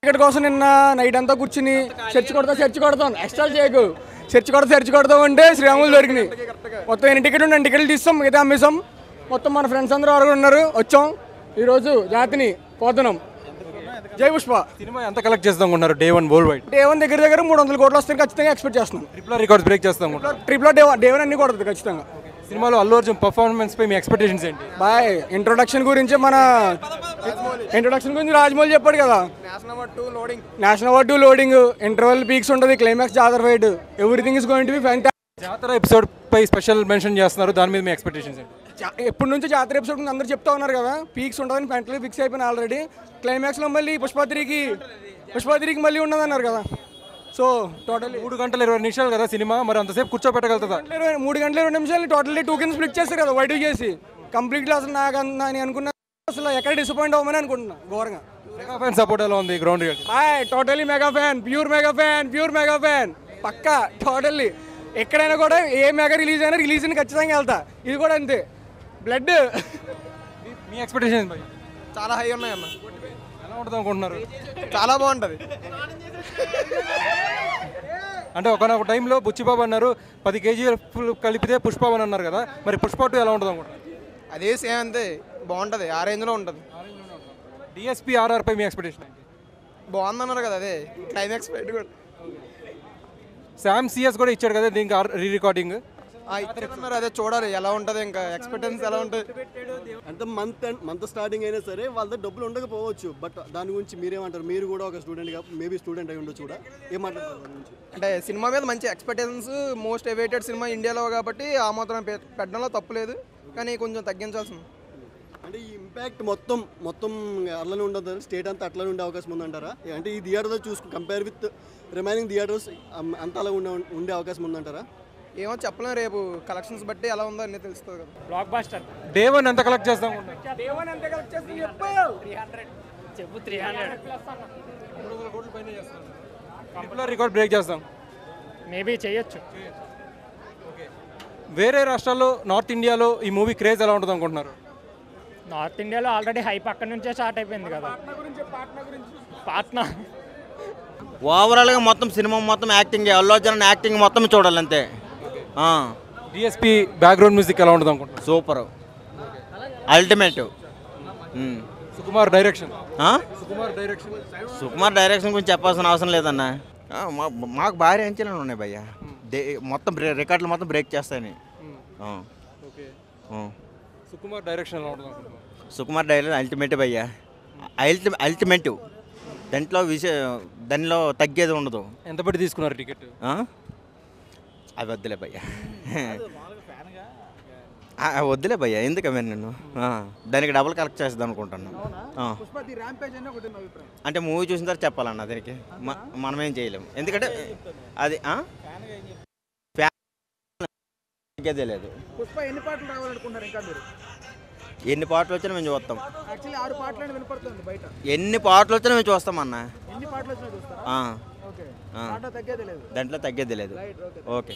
Ticket కోసం నిన్న night అంతా కూర్చుని సెర్చ్ కొడతాం ఎక్స్ట్రా చేయకు సెర్చ్ కొడతాం అంటే శ్రీరాములు దొరికినాయి. మొత్తం 8 టికెట్లు 2 టికెట్లు తీస్తాం, మిగతా అమ్మేసాం. మొత్తం మన ఫ్రెండ్స్ అందరూ ఆరుగురు ఉన్నారు, వచ్చాం ఈరోజు జాతిని పోతున్నాం. జై పుష్ప సినిమా ఎంత కలెక్ట్ చేస్తాం అనుకుంటున్నారు డే 1 వరల్డ్ వైడ్? డే 1 దగ్గర 300 కోట్లు వస్తాయి ఖచ్చితంగా ఎక్స్పెక్ట్ చేస్తున్నాం. ట్రిపుల్ రికార్డ్స్ బ్రేక్ చేస్తాం. ట్రిపుల్ డే 1 అన్ని కొడుతుంది ఖచ్చితంగా. సినిమాలో అల్లు అర్జున్ పర్ఫార్మెన్స్ పై మీ ఎక్స్పెక్టేషన్స్ ఏంటి? బాయ్ ఇంట్రొడక్షన్ గురించి రాజమౌళి చెప్పాడు కదా, national award 2 loading, interval peaks ఉంటుంది, క్లైమాక్స్ జాతర fight, everything is going to be fantastic. జాతర ఎపిసోడ్ పై స్పెషల్ మెన్షన్ చేస్తున్నారు, దాని మీద మీ ఎక్స్పెక్టేషన్స్ ఏంటి? ఎప్పటి నుంచి జాతర ఎపిసోడ్ అందరూ చెప్తా ఉన్నారు కదా, పీక్స్ ఉంటుందని ఫ్యాంటలీ ఫిక్స్ అయిపోయినా ఆల్రెడీ. క్లైమాక్స్లో మళ్ళీ పుష్ప3కి మళ్ళీ ఉండదన్నారు కదా. సో టోటల్లీ 3 గంటల 20 నిమిషాలు కదా సినిమా, మరి అంతసేపు కూర్చోబెట్టగలుగుతుందా? 3 గంటల 20 నిమిషాలు టోటల్లీ 2 కింద స్ప్లిట్ చేస్తారు కదా, వైట్ చేసి కంప్లీట్లీ. అసలు నాకు అని అనుకున్నా, అసలు ఎక్కడ డిసప్పాయింట్ అవ్వమని అనుకుంటున్నా ఘోరంగా. మెగా ఫ్యాన్ సపోర్ట్ ఎలా ఉంది ground reality? Totally mega fan, pure mega fan పక్కా. టోటల్లీ ఎక్కడైనా కూడా ఏ మెగా రిలీజ్ అయినా ఖచ్చితంగా వెళ్తా. ఇది కూడా అంతే, బ్లడ్. మీ ఎక్స్పెక్టేషన్ చాలా హై ఉన్నాయన్న. ఎలా ఉంటుంది అనుకుంటున్నారు? చాలా బాగుంటుంది. అంటే ఒకనొక టైంలో బుచ్చిబాబు అన్నారు 10 కేజీలు కలిపితే పుష్ప అని అన్నారు కదా, మరి పుష్ప 2 ఎలా ఉంటుంది అనుకుంటున్నారు? అదే సేమ్ అంతే, బాగుంటుంది, ఆ రేంజ్లో ఉంటుంది. డిఎస్పీ ఆర్ఆర్ పై మీ ఎక్స్పెక్టేషన్? బాగుందన్నారు కదా, అదే క్లైమాక్స్ ఫైట్ కూడా. శామ్ సిఎస్ కూడా ఇచ్చాడు కదా దీనికి రీ రికార్డింగ్. అదే చూడాలి ఎలా ఉంటుంది, ఇంకా ఎక్స్పెక్టెన్స్ ఎలా ఉంటుంది. అంటే మంత్ స్టార్టింగ్ అయినా సరే వాళ్ళ దగ్గర డబ్బులు ఉండకపోవచ్చు, బట్ దాని గురించి మీరేమంటారు? మీరు కూడా ఒక స్టూడెంట్గా మేబీ స్టూడెంట్ అయి ఉండొచ్చు కూడా, ఏమంటారు దాని గురించి? అంటే సినిమా మీద మంచి ఎక్స్పెక్టేషన్స్, మోస్ట్ ఎవైటెడ్ సినిమా ఇండియాలో కాబట్టి ఆ మాత్రం పెట్టడంలో తప్పులేదు, కానీ కొంచెం తగ్గించాల్సింది. అంటే ఈ ఇంపాక్ట్ మొత్తం అట్లనే ఉండదు, స్టేట్ అంతా అట్లనే ఉండే అవకాశం ఉందంటారా? అంటే ఈ థియేటర్తో కంపేర్ విత్ రిమైనింగ్ థియేటర్స్ అంతా అలా ఉండే అవకాశం ఉందంటారా? ఏమో చెప్పలేం, రేపు కలెక్షన్స్ బట్టి ఎలా ఉందో అన్నీ తెలుస్తుంది కదా. బ్లాక్ బాస్టర్ డే 1 ఎంత కలెక్ట్ చేస్తాం? చెప్పు 300 ట్రిపుల్ రికార్డ్ బ్రేక్ చేస్తాం. మేబీ చేయొచ్చు. వేరే రాష్ట్రాల్లో నార్త్ ఇండియాలో ఈ మూవీ క్రేజ్ ఎలా ఉంటుంది అనుకుంటున్నారు? నార్త్ ఇండియాలో ఆల్రెడీ హైప్ అక్కడ నుంచే స్టార్ట్ అయిపోయింది కదా. పాట్నా ఓవరాల్గా మొత్తం సినిమా మొత్తం యాక్టింగ్, అల్లు అర్జున్ యాక్టింగ్ మొత్తం చూడాలి అంతే. డిఎస్పీ బ్యాక్గ్రౌండ్ మ్యూజిక్ ఎలా ఉంటుంది అనుకుంటున్నారు? Super, ultimate. Sukumar direction Sukumar direction గురించి చెప్పాల్సిన అవసరం లేదన్న. మాకు భారీ అంచనాలు ఉన్నాయి భయ్య, మొత్తం రికార్డులు మొత్తం బ్రేక్ చేస్తాయని. సుకుమార్ డైరెక్షన్ ఎలా ఉంటుంది? సుకుమార్ డైరెక్షన్ అల్టిమేట్ భయ్య, అల్టిమేట్. దానిలో తగ్గేది ఉండదు. ఎంత పెట్టి తీసుకున్నారు టికెట్? అవి వద్దులే భయ్య, వద్దులే భయ్య, ఎందుకమే నేను దానికి డబుల్ కలెక్ట్ చేద్దాం అనుకుంటున్నాను. అంటే మూవీ చూసిన తర్వాత చెప్పాలన్న, దానికి మనమేం చేయలేము, ఎందుకంటే అది తగ్గేదే లేదు. ఎన్ని పాటలు వచ్చినా మేము చూస్తాం, ఎన్ని పాటలు వచ్చినా మేము చూస్తాం అన్న. దాంట్లో తగ్గేది లేదు. ఓకే.